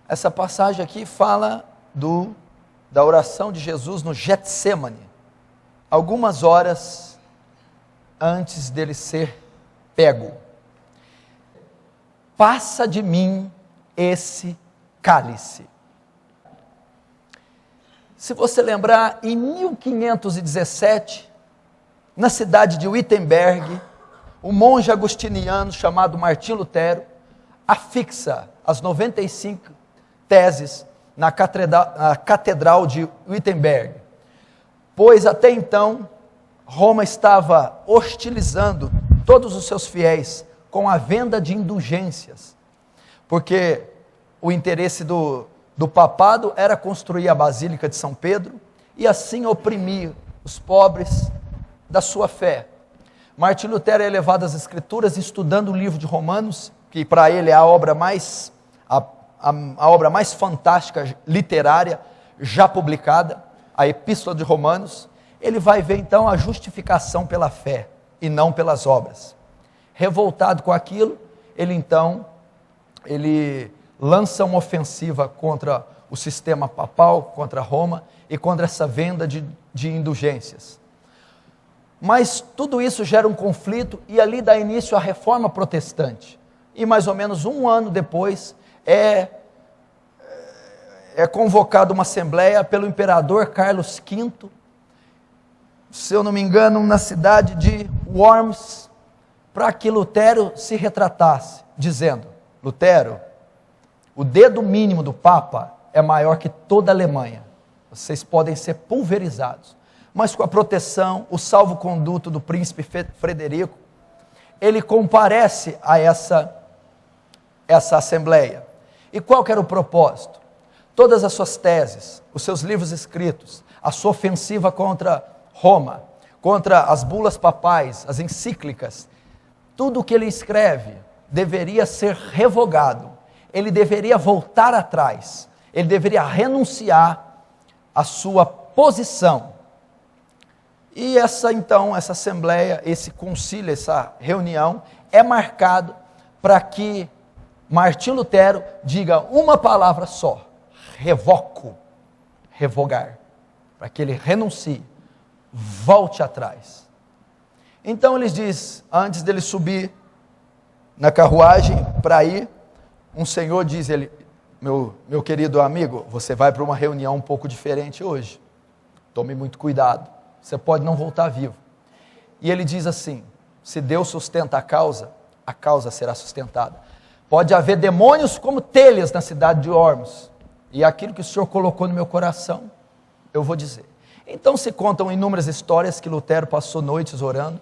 Essa passagem aqui fala da oração de Jesus no Getsêmani, algumas horas antes dele ser pego. Passa de mim esse cálice. Se você lembrar, em 1517, na cidade de Wittenberg, um monge agostiniano chamado Martim Lutero afixa as 95 teses na Catedral de Wittenberg, pois até então Roma estava hostilizando todos os seus fiéis com a venda de indulgências, porque o interesse do papado era construir a Basílica de São Pedro e assim oprimir os pobres da sua fé. Martim Lutero é levado às Escrituras estudando o livro de Romanos, que para ele é a obra mais fantástica literária já publicada, a Epístola de Romanos. Ele vai ver então a justificação pela fé e não pelas obras. Revoltado com aquilo, ele lança uma ofensiva contra o sistema papal, contra Roma e contra essa venda de indulgências. Mas tudo isso gera um conflito e ali dá início à Reforma Protestante. E mais ou menos um ano depois é convocada uma assembleia pelo imperador Carlos V, se eu não me engano, na cidade de Worms, para que Lutero se retratasse, dizendo: Lutero, o dedo mínimo do Papa é maior que toda a Alemanha. Vocês podem ser pulverizados. Mas com a proteção, o salvo-conduto do príncipe Frederico, ele comparece a essa assembleia. E qual que era o propósito? Todas as suas teses, os seus livros escritos, a sua ofensiva contra Roma, contra as bulas papais, as encíclicas, tudo o que ele escreve deveria ser revogado. Ele deveria voltar atrás, ele deveria renunciar à sua posição. E essa assembleia, esse concílio, essa reunião é marcado para que Martim Lutero diga uma palavra só: revoco, revogar, para que ele renuncie, volte atrás. Então ele diz, antes dele subir na carruagem para ir, um senhor diz, ele, meu querido amigo, você vai para uma reunião um pouco diferente hoje, tome muito cuidado, você pode não voltar vivo. E ele diz assim: se Deus sustenta a causa será sustentada. Pode haver demônios como telhas na cidade de Worms, e aquilo que o Senhor colocou no meu coração, eu vou dizer. Então se contam inúmeras histórias que Lutero passou noites orando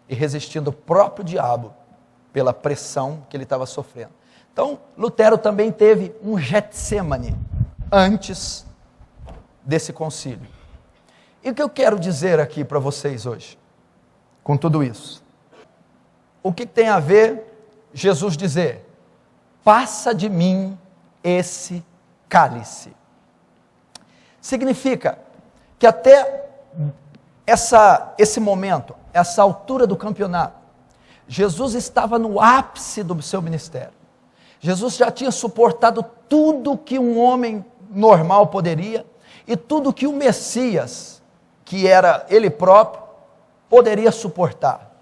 e resistindo ao próprio diabo pela pressão que ele estava sofrendo. Então Lutero também teve um Getsêmani antes desse concílio. E o que eu quero dizer aqui para vocês hoje, com tudo isso? O que tem a ver Jesus dizer: passa de mim esse cálice? Significa que até esse momento, essa altura do campeonato, Jesus estava no ápice do seu ministério. Jesus já tinha suportado tudo que um homem normal poderia e tudo que o Messias, que era ele próprio, poderia suportar.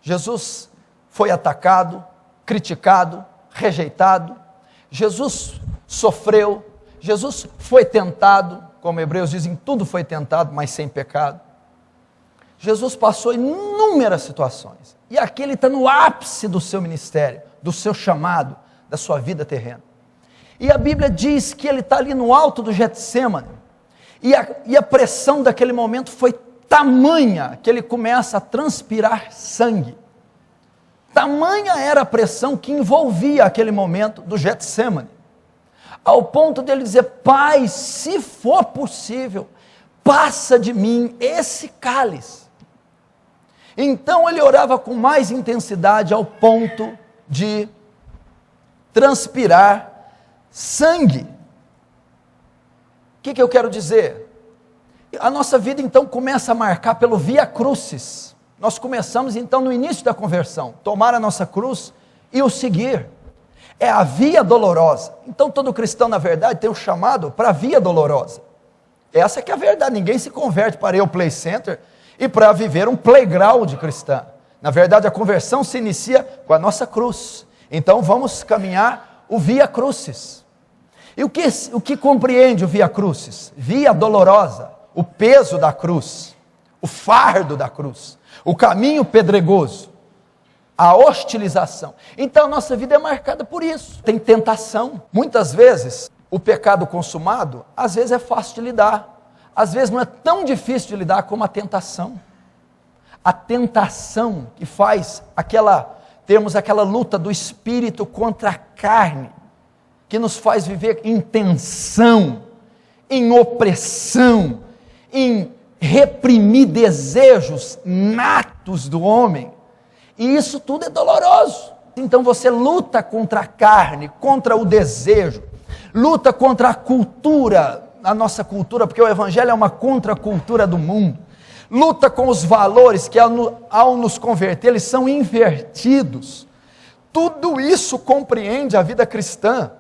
Jesus foi atacado, criticado, rejeitado. Jesus sofreu. Jesus foi tentado, como Hebreus dizem, tudo foi tentado, mas sem pecado. Jesus passou inúmeras situações. E aqui ele está no ápice do seu ministério, do seu chamado, da sua vida terrena. E a Bíblia diz que ele está ali no alto do Getsêmani. E a pressão daquele momento foi tamanha que ele começa a transpirar sangue. Tamanha era a pressão que envolvia aquele momento do Getsêmani, ao ponto dele dizer: Pai, se for possível, passa de mim esse cálice. Então ele orava com mais intensidade ao ponto de transpirar sangue. O que eu quero dizer? A nossa vida então começa a marcar pelo Via Crucis. Nós começamos então no início da conversão, tomar a nossa cruz e o seguir. É a via dolorosa. Então todo cristão, na verdade, tem um chamado para a via dolorosa. Essa que é a verdade. Ninguém se converte para ir ao play center e para viver um playground cristão. Na verdade, a conversão se inicia com a nossa cruz. Então vamos caminhar o via crucis. E o que compreende o via crucis? Via dolorosa, o peso da cruz, o fardo da cruz, o caminho pedregoso, a hostilização. Então nossa vida é marcada por isso. Tem tentação. Muitas vezes o pecado consumado, às vezes é fácil de lidar. Às vezes não é tão difícil de lidar como a tentação. A tentação que faz termos aquela luta do espírito contra a carne, que nos faz viver em tensão, em opressão, em reprimir desejos natos do homem. E isso tudo é doloroso. Então você luta contra a carne, contra o desejo, luta contra a cultura, a nossa cultura, porque o evangelho é uma contracultura do mundo. Luta com os valores que ao nos converter, eles são invertidos. Tudo isso compreende a vida cristã.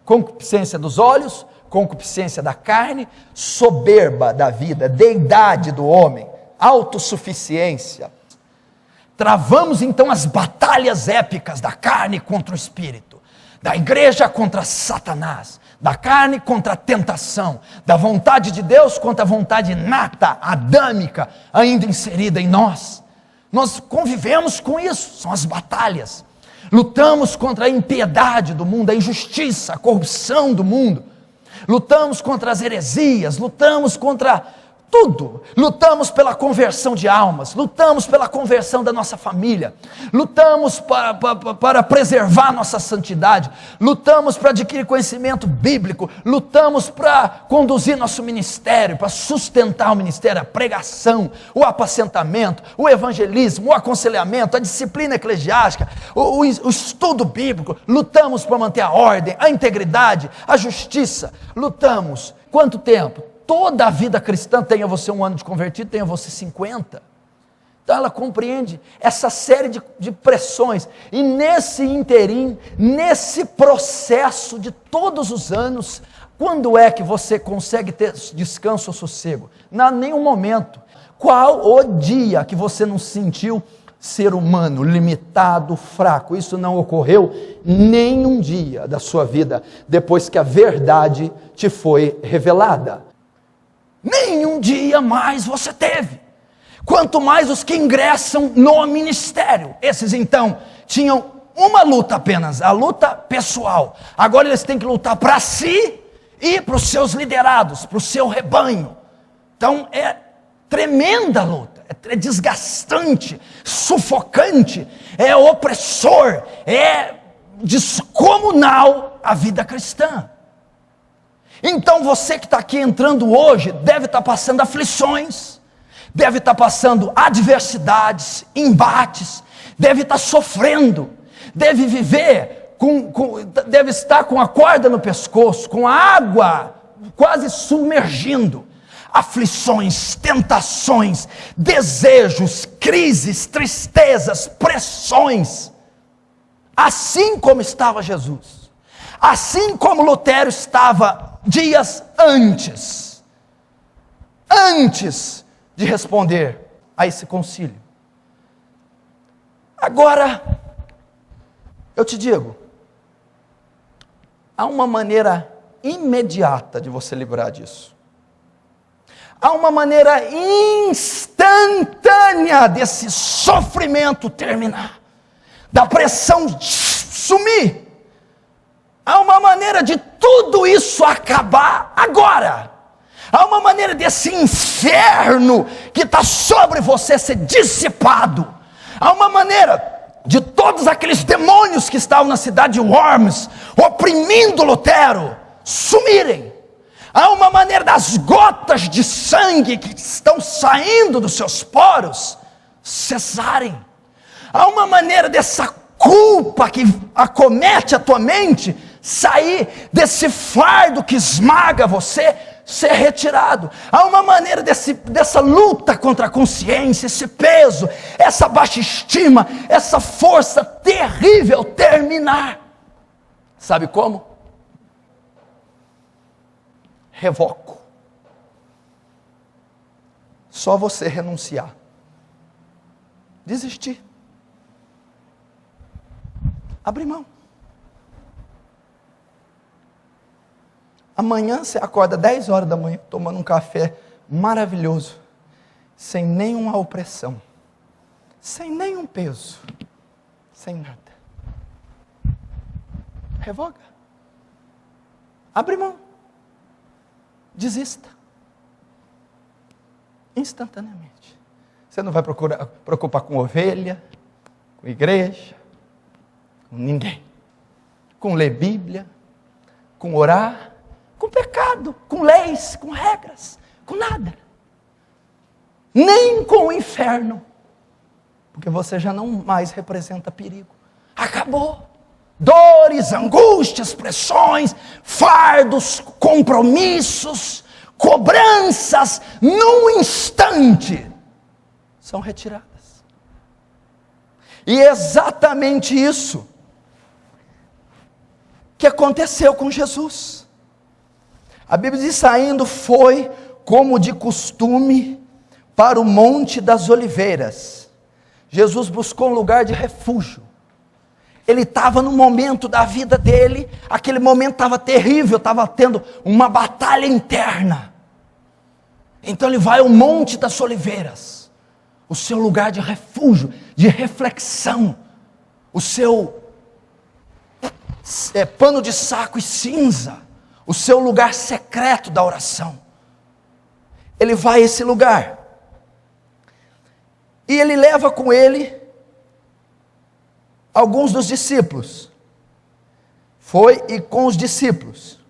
Concupiscência dos olhos, concupiscência da carne, soberba da vida, deidade do homem, autossuficiência. Travamos então as batalhas épicas da carne contra o espírito, da igreja contra Satanás, da carne contra a tentação, da vontade de Deus contra a vontade inata, adâmica, ainda inserida em nós. Nós convivemos com isso, são as batalhas. Lutamos contra a impiedade do mundo, a injustiça, a corrupção do mundo. Lutamos contra as heresias, lutamos contra tudo. Lutamos pela conversão de almas, lutamos pela conversão da nossa família, lutamos para preservar nossa santidade, lutamos para adquirir conhecimento bíblico, lutamos para conduzir nosso ministério, para sustentar o ministério, a pregação, o apacentamento, o evangelismo, o aconselhamento, a disciplina eclesiástica, o estudo bíblico. Lutamos para manter a ordem, a integridade, a justiça. Lutamos. Quanto tempo? Toda a vida cristã, tenha você 1 ano de convertido, tenha você 50. Então ela compreende essa série de pressões. E nesse interim, nesse processo de todos os anos, quando é que você consegue ter descanso ou sossego? Não há nenhum momento. Qual o dia que você não sentiu ser humano, limitado, fraco? Isso não ocorreu nenhum dia da sua vida, depois que a verdade te foi revelada. Nenhum dia mais você teve. Quanto mais os que ingressam no ministério. Esses então tinham uma luta apenas, a luta pessoal. Agora eles têm que lutar para si e para os seus liderados, para o seu rebanho. Então é tremenda luta, é desgastante, sufocante, é opressor, é descomunal a vida cristã. Então você que está aqui entrando hoje, deve estar passando aflições, deve estar passando adversidades, embates, deve estar sofrendo, deve viver, deve estar com a corda no pescoço, com a água quase submergindo, aflições, tentações, desejos, crises, tristezas, pressões, assim como estava Jesus, assim como Lutero estava dias antes de responder a esse concílio. Agora, eu te digo, há uma maneira imediata de você livrar disso. Há uma maneira instantânea desse sofrimento terminar, da pressão sumir. Há uma maneira de tudo isso acabar agora. Há uma maneira desse inferno que está sobre você ser dissipado. Há uma maneira de todos aqueles demônios que estavam na cidade de Worms, oprimindo Lutero, sumirem. Há uma maneira das gotas de sangue que estão saindo dos seus poros cessarem. Há uma maneira dessa culpa que acomete a tua mente sair, desse fardo que esmaga você ser retirado. Há uma maneira dessa luta contra a consciência, esse peso, essa baixa estima, essa força terrível terminar. Sabe como? Revoco. Só você renunciar. Desistir. Abre mão. Amanhã você acorda 10 horas da manhã, tomando um café maravilhoso, sem nenhuma opressão, sem nenhum peso, sem nada. Revoga. Abre mão. Desista. Instantaneamente. Você não vai preocupar com ovelha, com igreja, com ninguém. Com ler Bíblia, com orar, com pecado, com leis, com regras, com nada. Nem com o inferno. Porque você já não mais representa perigo. Acabou. Dores, angústias, pressões, fardos, compromissos, cobranças, num instante, são retiradas. E é exatamente isso que aconteceu com Jesus. A Bíblia diz: saindo foi, como de costume, para o Monte das Oliveiras. Jesus buscou um lugar de refúgio. Ele estava no momento da vida dele, aquele momento estava terrível, estava tendo uma batalha interna. Então ele vai ao Monte das Oliveiras, o seu lugar de refúgio, de reflexão, o seu pano de saco e cinza, o seu lugar secreto da oração. Ele vai a esse lugar, e ele leva com ele alguns dos discípulos. Foi e com os discípulos.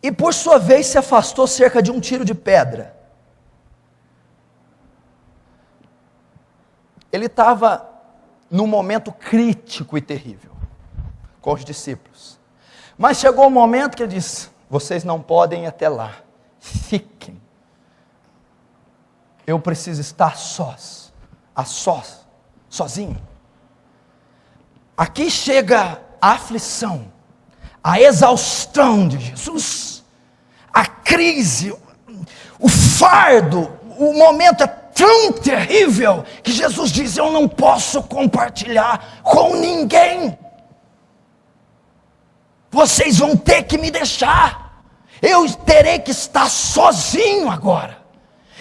E por sua vez se afastou cerca de um tiro de pedra. Ele estava num momento crítico e terrível com os discípulos. Mas chegou um momento que ele disse: vocês não podem ir até lá. Fiquem. Eu preciso estar sozinho. Aqui chega a aflição, a exaustão de Jesus, a crise, o fardo, o momento é tão terrível que Jesus diz: eu não posso compartilhar com ninguém. Vocês vão ter que me deixar. Eu terei que estar sozinho agora.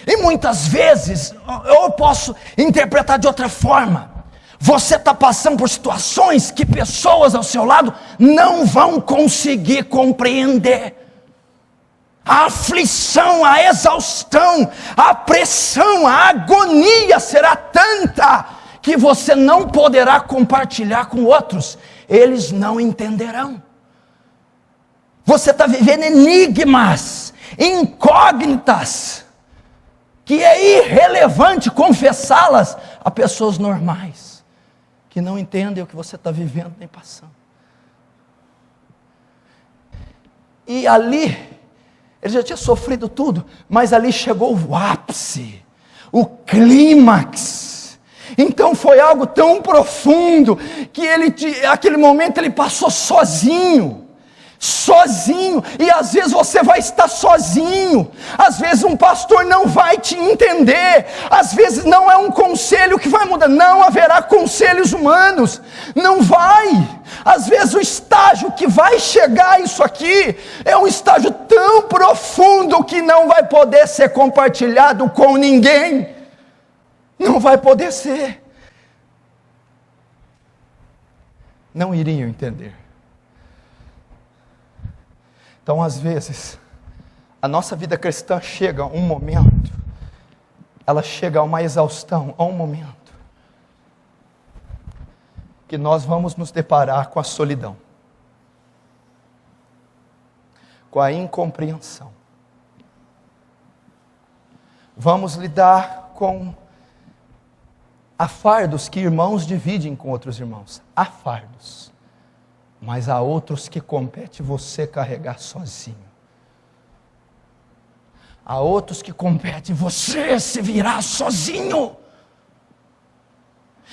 E muitas vezes, eu posso interpretar de outra forma. Você está passando por situações que pessoas ao seu lado não vão conseguir compreender. A aflição, a exaustão, a pressão, a agonia será tanta que você não poderá compartilhar com outros. Eles não entenderão. Você está vivendo enigmas, incógnitas, que é irrelevante confessá-las a pessoas normais, que não entendem o que você está vivendo nem passando. E ali, ele já tinha sofrido tudo, mas ali chegou o ápice, o clímax. Então foi algo tão profundo, que aquele momento ele passou sozinho, e às vezes você vai estar sozinho, às vezes um pastor não vai te entender, às vezes não é um conselho que vai mudar, não haverá conselhos humanos, não vai, às vezes o estágio que vai chegar isso aqui, é um estágio tão profundo, que não vai poder ser compartilhado com ninguém, não vai poder ser, não iriam entender. Então, às vezes, a nossa vida cristã chega a um momento, ela chega a uma exaustão, a um momento, que nós vamos nos deparar com a solidão, com a incompreensão. Vamos lidar com há fardos que irmãos dividem com outros irmãos, há fardos. Mas há outros que compete você carregar sozinho. Há outros que compete você se virar sozinho.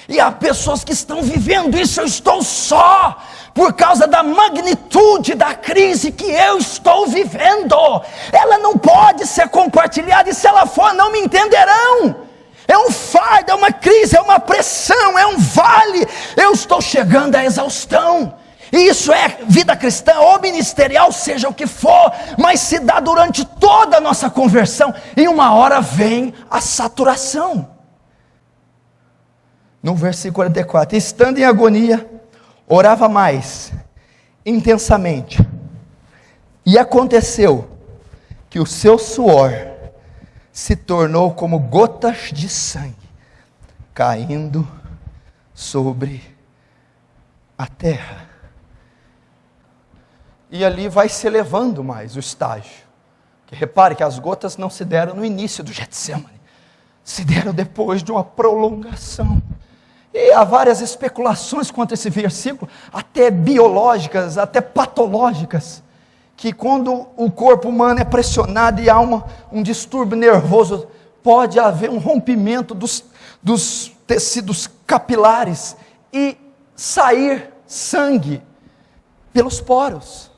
E há pessoas que estão vivendo isso, eu estou só, por causa da magnitude da crise que eu estou vivendo. Ela não pode ser compartilhada, e se ela for, não me entenderão. É um fardo, é uma crise, é uma pressão, é um vale. Eu estou chegando à exaustão. E isso é vida cristã ou ministerial, seja o que for, mas se dá durante toda a nossa conversão, e uma hora vem a saturação. No versículo 44, estando em agonia, orava mais intensamente, e aconteceu que o seu suor se tornou como gotas de sangue caindo sobre a terra. E ali vai se elevando mais o estágio. Que repare que as gotas não se deram no início do Getsemane, se deram depois de uma prolongação. E há várias especulações quanto a esse versículo, até biológicas, até patológicas, que quando o corpo humano é pressionado e há um distúrbio nervoso, pode haver um rompimento dos tecidos capilares e sair sangue pelos poros.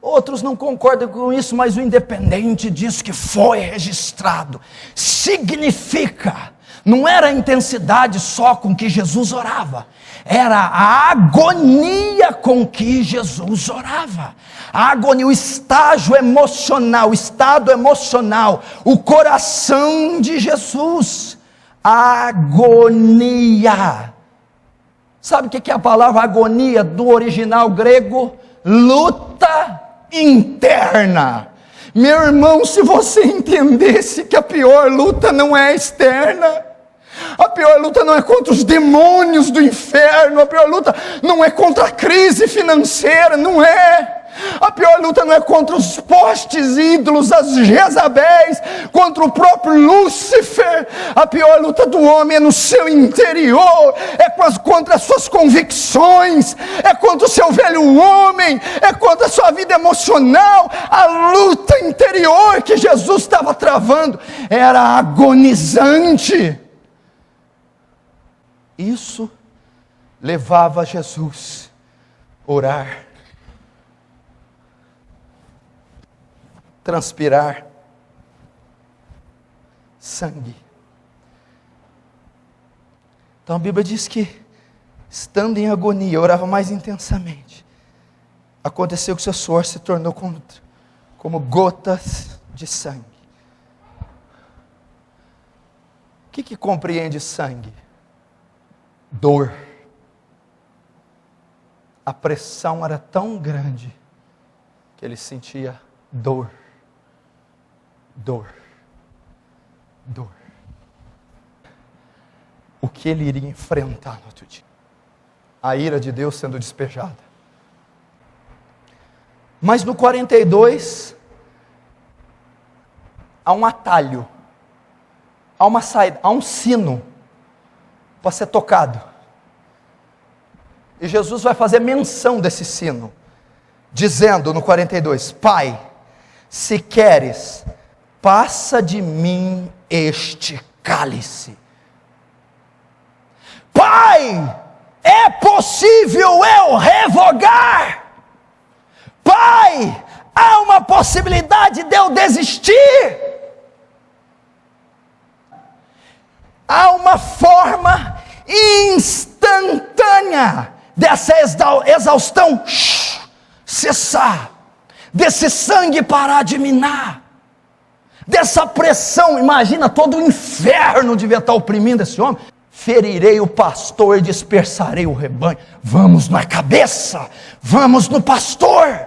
Outros não concordam com isso, mas o independente disso que foi registrado, significa, não era a intensidade só com que Jesus orava, era a agonia com que Jesus orava. A agonia, o estágio emocional, o estado emocional, o coração de Jesus. Agonia. Sabe o que é a palavra agonia do original grego? Luta interna. Meu irmão, se você entendesse que a pior luta não é externa, a pior luta não é contra os demônios do inferno, a pior luta não é contra a crise financeira, não é. A pior luta não é contra os postes ídolos, as Jezabéis, contra o próprio Lúcifer. A pior luta do homem é no seu interior, é contra as suas convicções, é contra o seu velho homem, é contra a sua vida emocional. A luta interior que Jesus estava travando era agonizante. Isso levava Jesus a orar, transpirar sangue. Então a Bíblia diz que, estando em agonia, orava mais intensamente. Aconteceu que seu suor se tornou como gotas de sangue. O que compreende sangue? Dor. A pressão era tão grande que ele sentia dor. Dor. Dor. O que ele iria enfrentar no outro dia? A ira de Deus sendo despejada. Mas no 42, há um atalho, há uma saída, há um sino para ser tocado. E Jesus vai fazer menção desse sino, dizendo no 42, Pai, se queres, passa de mim este cálice. Pai, é possível eu revogar? Pai, há uma possibilidade de eu desistir? Há uma forma instantânea dessa exaustão cessar, desse sangue parar de minar, dessa pressão. Imagina, todo o inferno devia estar oprimindo esse homem. Ferirei o pastor e dispersarei o rebanho. Vamos na cabeça, vamos no pastor.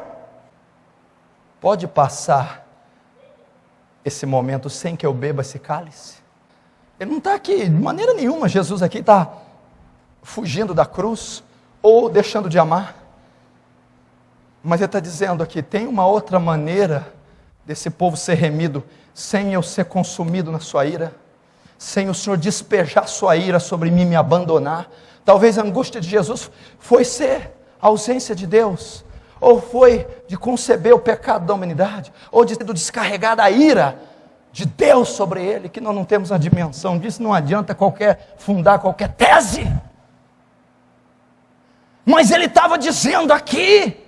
Pode passar esse momento sem que eu beba esse cálice? Ele não está aqui, de maneira nenhuma, Jesus aqui está fugindo da cruz, ou deixando de amar. Mas ele está dizendo aqui, tem uma outra maneira desse povo ser remido, sem eu ser consumido na sua ira, sem o Senhor despejar sua ira sobre mim e me abandonar. Talvez a angústia de Jesus foi ser a ausência de Deus, ou foi de conceber o pecado da humanidade, ou de descarregar a ira de Deus sobre ele, que nós não temos a dimensão disso. Não adianta fundar qualquer tese. Mas ele estava dizendo aqui,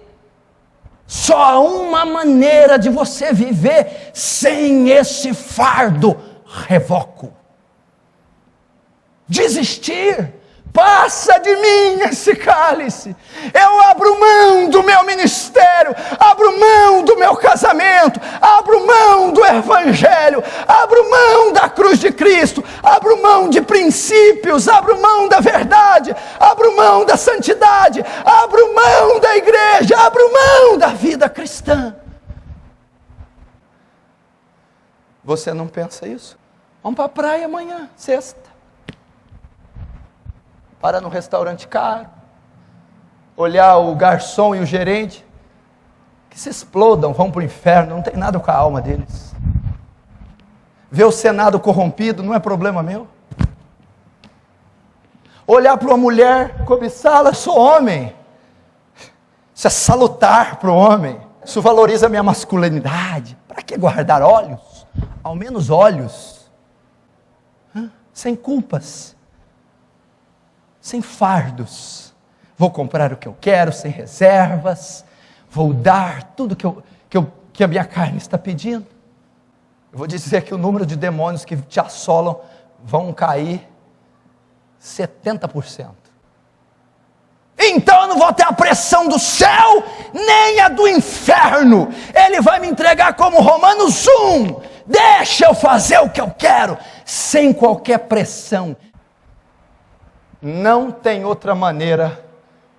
só há uma maneira de você viver sem esse fardo: revoco. Desistir. Passa de mim esse cálice. Eu abro mão do meu ministério, abro mão do meu casamento, abro mão do evangelho, abro mão da cruz de Cristo, abro mão de princípios, abro mão da verdade, abro mão da santidade, abro mão da igreja, abro mão da vida cristã. Você não pensa isso? Vamos para a praia amanhã, sexta. Para no restaurante caro, olhar o garçom e o gerente, que se explodam, vão para o inferno, não tem nada com a alma deles. Ver o Senado corrompido não é problema meu. Olhar para uma mulher, cobiçá-la, sou homem. Isso é salutar para o homem. Isso valoriza a minha masculinidade. Para que guardar olhos? Ao menos olhos. Sem culpas. Sem fardos. Vou comprar o que eu quero, sem reservas. Vou dar tudo que a minha carne está pedindo. Eu vou dizer que o número de demônios que te assolam vão cair 70%. Então eu não vou ter a pressão do céu, nem a do inferno. Ele vai me entregar como Romanos 1. Deixa eu fazer o que eu quero, sem qualquer pressão. Não tem outra maneira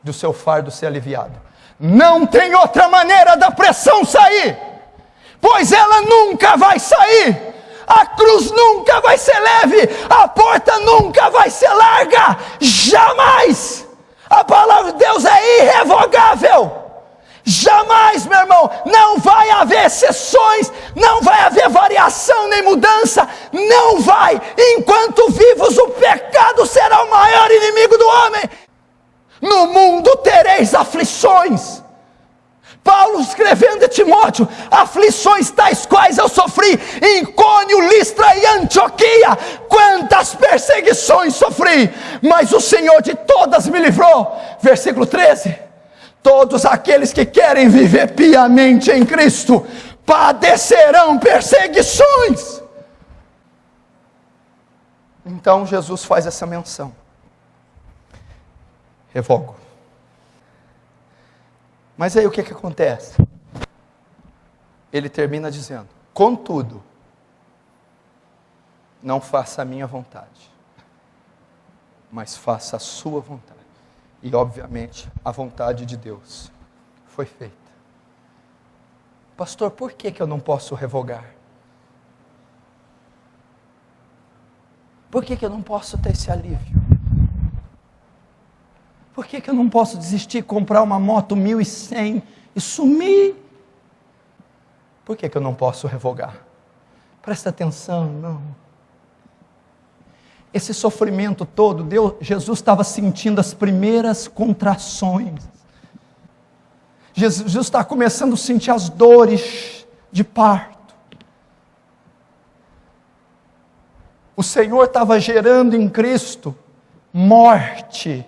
do seu fardo ser aliviado. Não tem outra maneira da pressão sair, pois ela nunca vai sair. A cruz nunca vai ser leve, a porta nunca vai ser larga, jamais. A palavra de Deus é irrevogável. Jamais, meu irmão, não vai haver exceções, não vai haver variação nem mudança, não vai. Enquanto vivos, o pecado será o maior inimigo do homem. No mundo tereis aflições. Paulo escrevendo a Timóteo, aflições tais quais eu sofri em Icônio, Listra e Antioquia, quantas perseguições sofri, mas o Senhor de todas me livrou. Versículo 13, todos aqueles que querem viver piamente em Cristo, padecerão perseguições. Então Jesus faz essa menção, revogo. Mas aí o que acontece? Ele termina dizendo, contudo, não faça a minha vontade, mas faça a sua vontade. E obviamente a vontade de Deus foi feita. Pastor, por que eu não posso revogar? Por que eu não posso ter esse alívio? Por que eu não posso desistir, comprar uma moto 1.100 e sumir? Por que eu não posso revogar? Presta atenção, não. Esse sofrimento todo, Jesus estava sentindo as primeiras contrações. Jesus está começando a sentir as dores de parto. O Senhor estava gerando em Cristo morte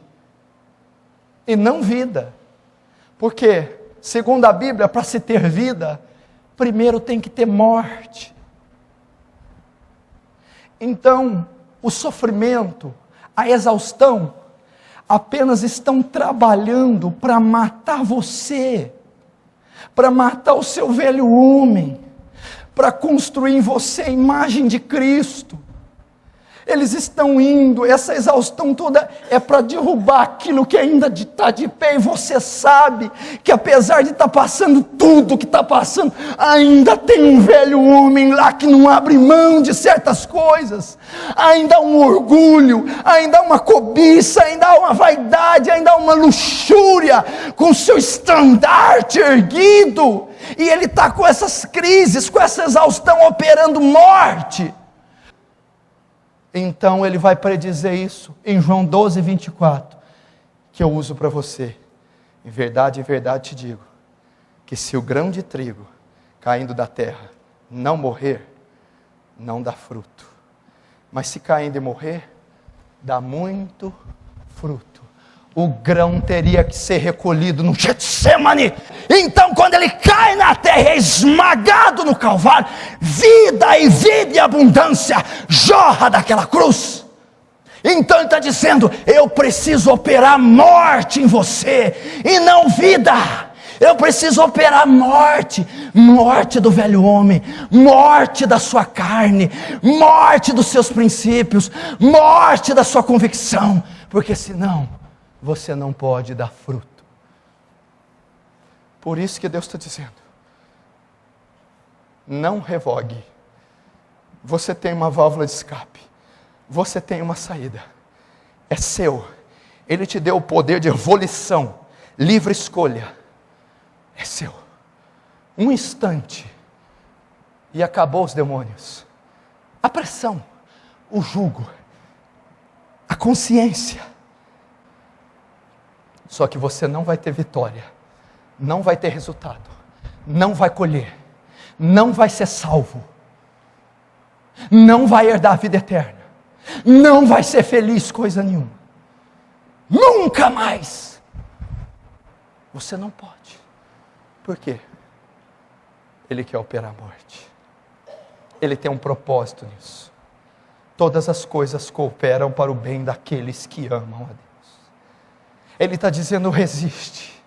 e não vida. Porque, segundo a Bíblia, para se ter vida, primeiro tem que ter morte. Então, o sofrimento, a exaustão, apenas estão trabalhando para matar você, para matar o seu velho homem, para construir em você a imagem de Cristo. Eles estão indo, essa exaustão toda é para derrubar aquilo que ainda está de pé, e você sabe que apesar de estar passando tudo que está passando, ainda tem um velho homem lá que não abre mão de certas coisas, ainda há um orgulho, ainda há uma cobiça, ainda há uma vaidade, ainda há uma luxúria, com seu estandarte erguido, e ele está com essas crises, com essa exaustão operando morte. Então ele vai predizer isso em João 12, 24, que eu uso para você. Em verdade te digo, que se o grão de trigo caindo da terra não morrer, não dá fruto. Mas se caindo e morrer, dá muito fruto. o grão teria que ser recolhido no Getsemane. Então, quando ele cai na terra, é esmagado no Calvário, vida e abundância jorra daquela cruz. Então ele está dizendo: eu preciso operar morte em você e não vida. Eu preciso operar morte, morte do velho homem, morte da sua carne, morte dos seus princípios, morte da sua convicção, porque senão você não pode dar fruto. Por isso que Deus está dizendo: não revogue. Você tem uma válvula de escape, você tem uma saída, é seu. Ele te deu o poder de volição, livre escolha, é seu. Um instante e acabou os demônios, a pressão, o jugo, a consciência. Só que você não vai ter vitória, não vai ter resultado, não vai colher, não vai ser salvo, não vai herdar a vida eterna, não vai ser feliz coisa nenhuma, nunca mais. Você não pode. Por quê? Ele quer operar a morte. Ele tem um propósito nisso. Todas as coisas cooperam para o bem daqueles que amam a Deus. Ele está dizendo: resiste,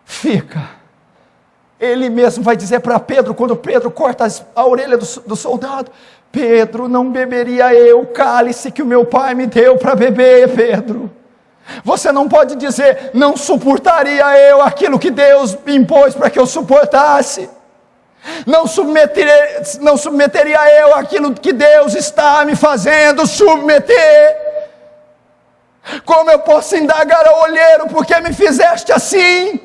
fica. Ele mesmo vai dizer para Pedro, quando Pedro corta a orelha do soldado: Pedro, não beberia eu o cálice que o meu pai me deu para beber, Pedro. Você não pode dizer: não suportaria eu aquilo que Deus me impôs para que eu suportasse. Não submeteria eu aquilo que Deus está me fazendo submeter. Como eu posso indagar ao olheiro, porque me fizeste assim?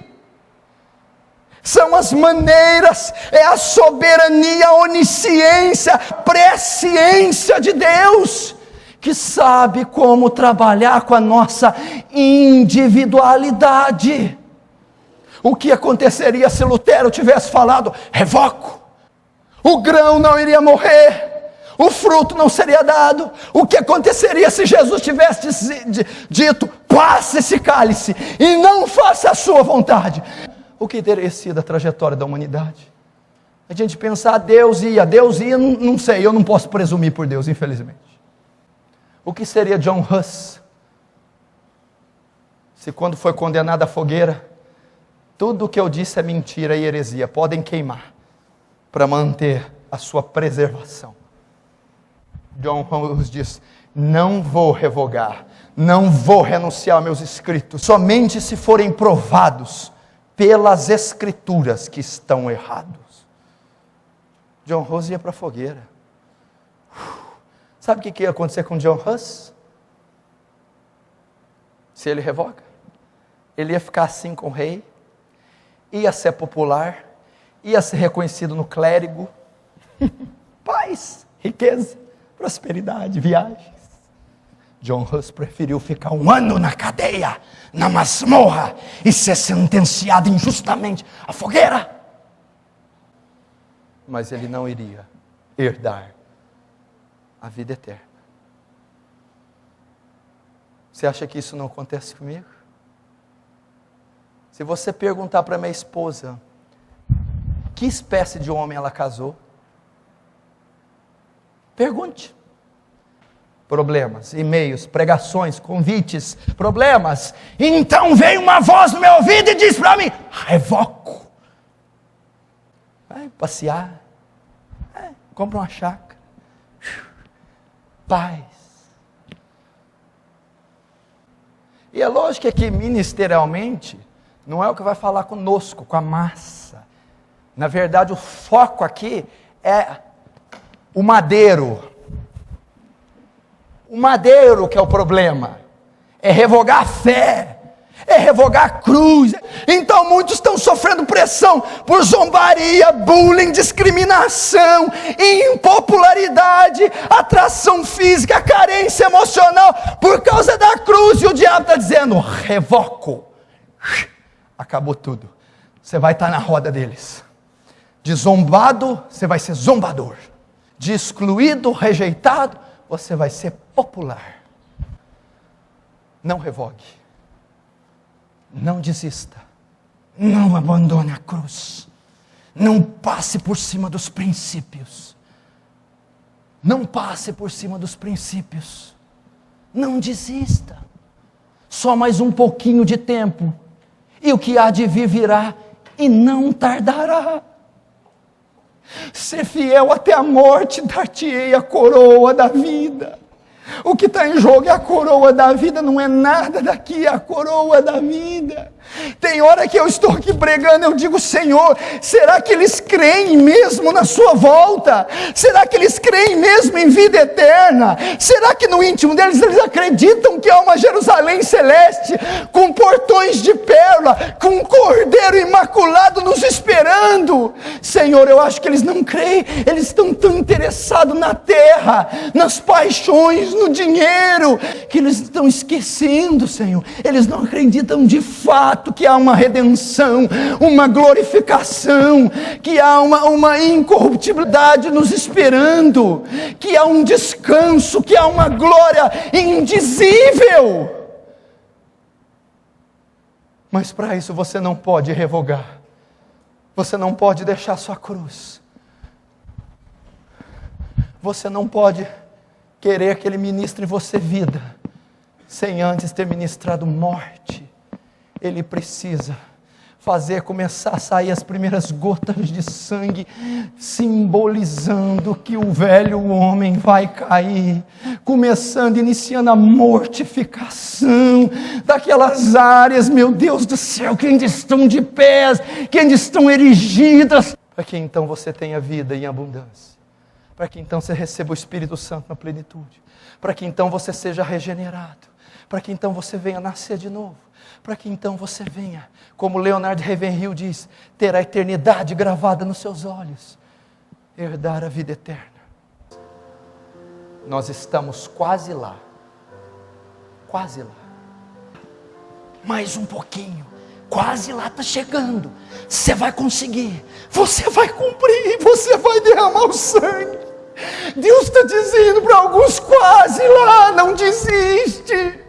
São as maneiras, é a soberania, a onisciência, a presciência de Deus, que sabe como trabalhar com a nossa individualidade. O que aconteceria se Lutero tivesse falado: revoco? O grão não iria morrer, o fruto não seria dado. O que aconteceria se Jesus tivesse dito: passe esse cálice e não faça a sua vontade? O que teria sido a trajetória da humanidade? A gente pensar: Deus ia, não sei, eu não posso presumir por Deus, infelizmente. O que seria John Huss, se quando foi condenado à fogueira, tudo o que eu disse é mentira e heresia, podem queimar, para manter a sua preservação. John Huss diz: não vou revogar, não vou renunciar aos meus escritos, somente se forem provados pelas escrituras que estão errados. John Huss ia para a fogueira. Sabe o que ia acontecer com John Huss? Se ele revoga, ele ia ficar assim com o rei, ia ser popular, ia ser reconhecido no clérigo, paz, riqueza, prosperidade, viagens. John Huss preferiu ficar 1 ano na cadeia, na masmorra, e ser sentenciado injustamente à fogueira. Mas ele não iria herdar a vida eterna. Você acha que isso não acontece comigo? Se você perguntar para minha esposa que espécie de homem ela casou, pergunte. Problemas, e-mails, pregações, convites, problemas. Então veio uma voz no meu ouvido e disse para mim: revoco. Vai passear, compra uma chácara, paz. E é lógico que ministerialmente não é o que vai falar conosco, com a massa. Na verdade, o foco aqui é o madeiro. O madeiro que é o problema. É revogar a fé. É revogar a cruz. Então muitos estão sofrendo pressão por zombaria, bullying, discriminação, impopularidade, atração física, carência emocional, por causa da cruz. E o diabo está dizendo: revoco. Acabou tudo. Você vai estar na roda deles. De zombado, você vai ser zombador. De excluído, rejeitado, você vai ser popular. Não revogue. Não desista. Não abandone a cruz. Não passe por cima dos princípios. Não passe por cima dos princípios. Não desista. Só mais um pouquinho de tempo. E o que há de vir virá e não tardará. Ser fiel até a morte, dar-te-ei a coroa da vida. O que está em jogo é a coroa da vida, não é nada daqui, é a coroa da vida. Tem hora que eu estou aqui pregando, eu digo: Senhor, será que eles creem mesmo na sua volta? Será que eles creem mesmo em vida eterna? Será que no íntimo deles eles acreditam que há uma Jerusalém celeste, com portões de pérola, com um cordeiro imaculado nos esperando? Senhor, eu acho que eles não creem, eles estão tão interessados na terra, nas paixões, no dinheiro, que eles estão esquecendo, Senhor. Eles não acreditam de fato que há uma redenção, uma glorificação, que há uma incorruptibilidade nos esperando, que há um descanso, que há uma glória indizível. Mas para isso você não pode revogar, você não pode deixar sua cruz, você não pode querer que Ele ministre em você vida, sem antes ter ministrado morte. Ele precisa começar a sair as primeiras gotas de sangue, simbolizando que o velho homem vai cair, iniciando a mortificação daquelas áreas, meu Deus do céu, que ainda estão de pés, que ainda estão erigidas, para que então você tenha vida em abundância, para que então você receba o Espírito Santo na plenitude, para que então você seja regenerado, para que então você venha nascer de novo, para que então você venha, como Leonard Ravenhill diz, ter a eternidade gravada nos seus olhos, herdar a vida eterna. Nós estamos quase lá, mais um pouquinho, quase lá, está chegando, você vai conseguir, você vai cumprir, você vai derramar o sangue. Deus está dizendo para alguns: quase lá, não desiste.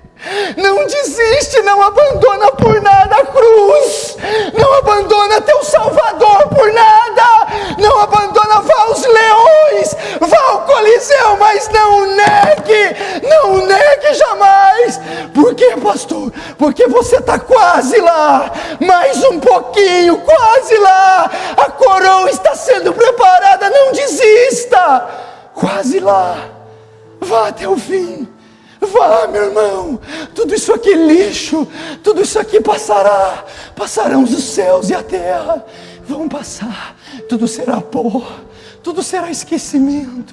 Não desiste, não abandona por nada a cruz, não abandona teu Salvador por nada, não abandona, vá aos leões, vá ao Coliseu, mas não negue jamais. Por quê, pastor? Porque você está quase lá, mais um pouquinho, quase lá, a coroa está sendo preparada, não desista, quase lá, vá até o fim. Vá, meu irmão, tudo isso aqui é lixo, tudo isso aqui passarão os céus e a terra, vão passar, tudo será pó, tudo será esquecimento,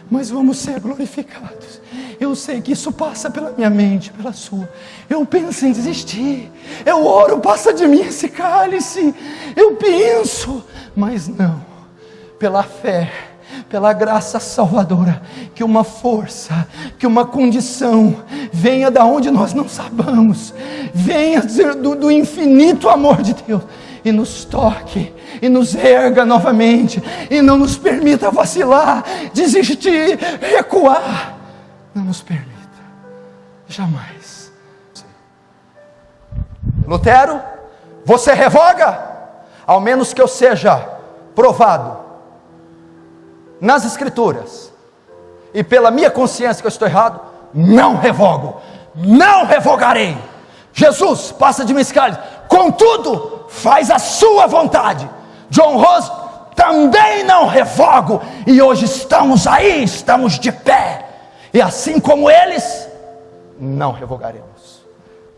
mas vamos ser glorificados. Eu sei que isso passa pela minha mente, pela sua, eu penso em desistir, eu oro, passa de mim esse cálice, eu penso, mas não, pela fé, pela graça salvadora, que uma força, que uma condição venha da onde nós não sabemos, venha do infinito amor de Deus e nos toque e nos erga novamente e não nos permita vacilar, desistir, recuar, não nos permita, jamais. Lutero, você revoga? Ao menos que eu seja provado nas Escrituras e pela minha consciência que eu estou errado, não revogo, não revogarei. Jesus, passa de mim esse cálice, contudo, faz a sua vontade. John Rose, também não revogo, e hoje estamos aí, estamos de pé, e assim como eles, não revogaremos,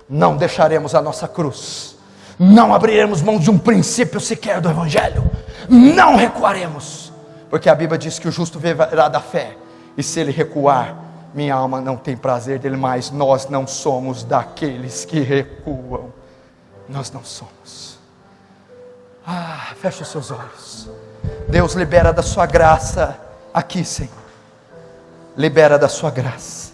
não deixaremos a nossa cruz, não abriremos mão de um princípio sequer do Evangelho, não recuaremos, porque a Bíblia diz que o justo viverá da fé, e se ele recuar, minha alma não tem prazer dele mais. Nós não somos daqueles que recuam, nós não somos. Feche os seus olhos. Deus, libera da sua graça aqui, Senhor, libera da sua graça.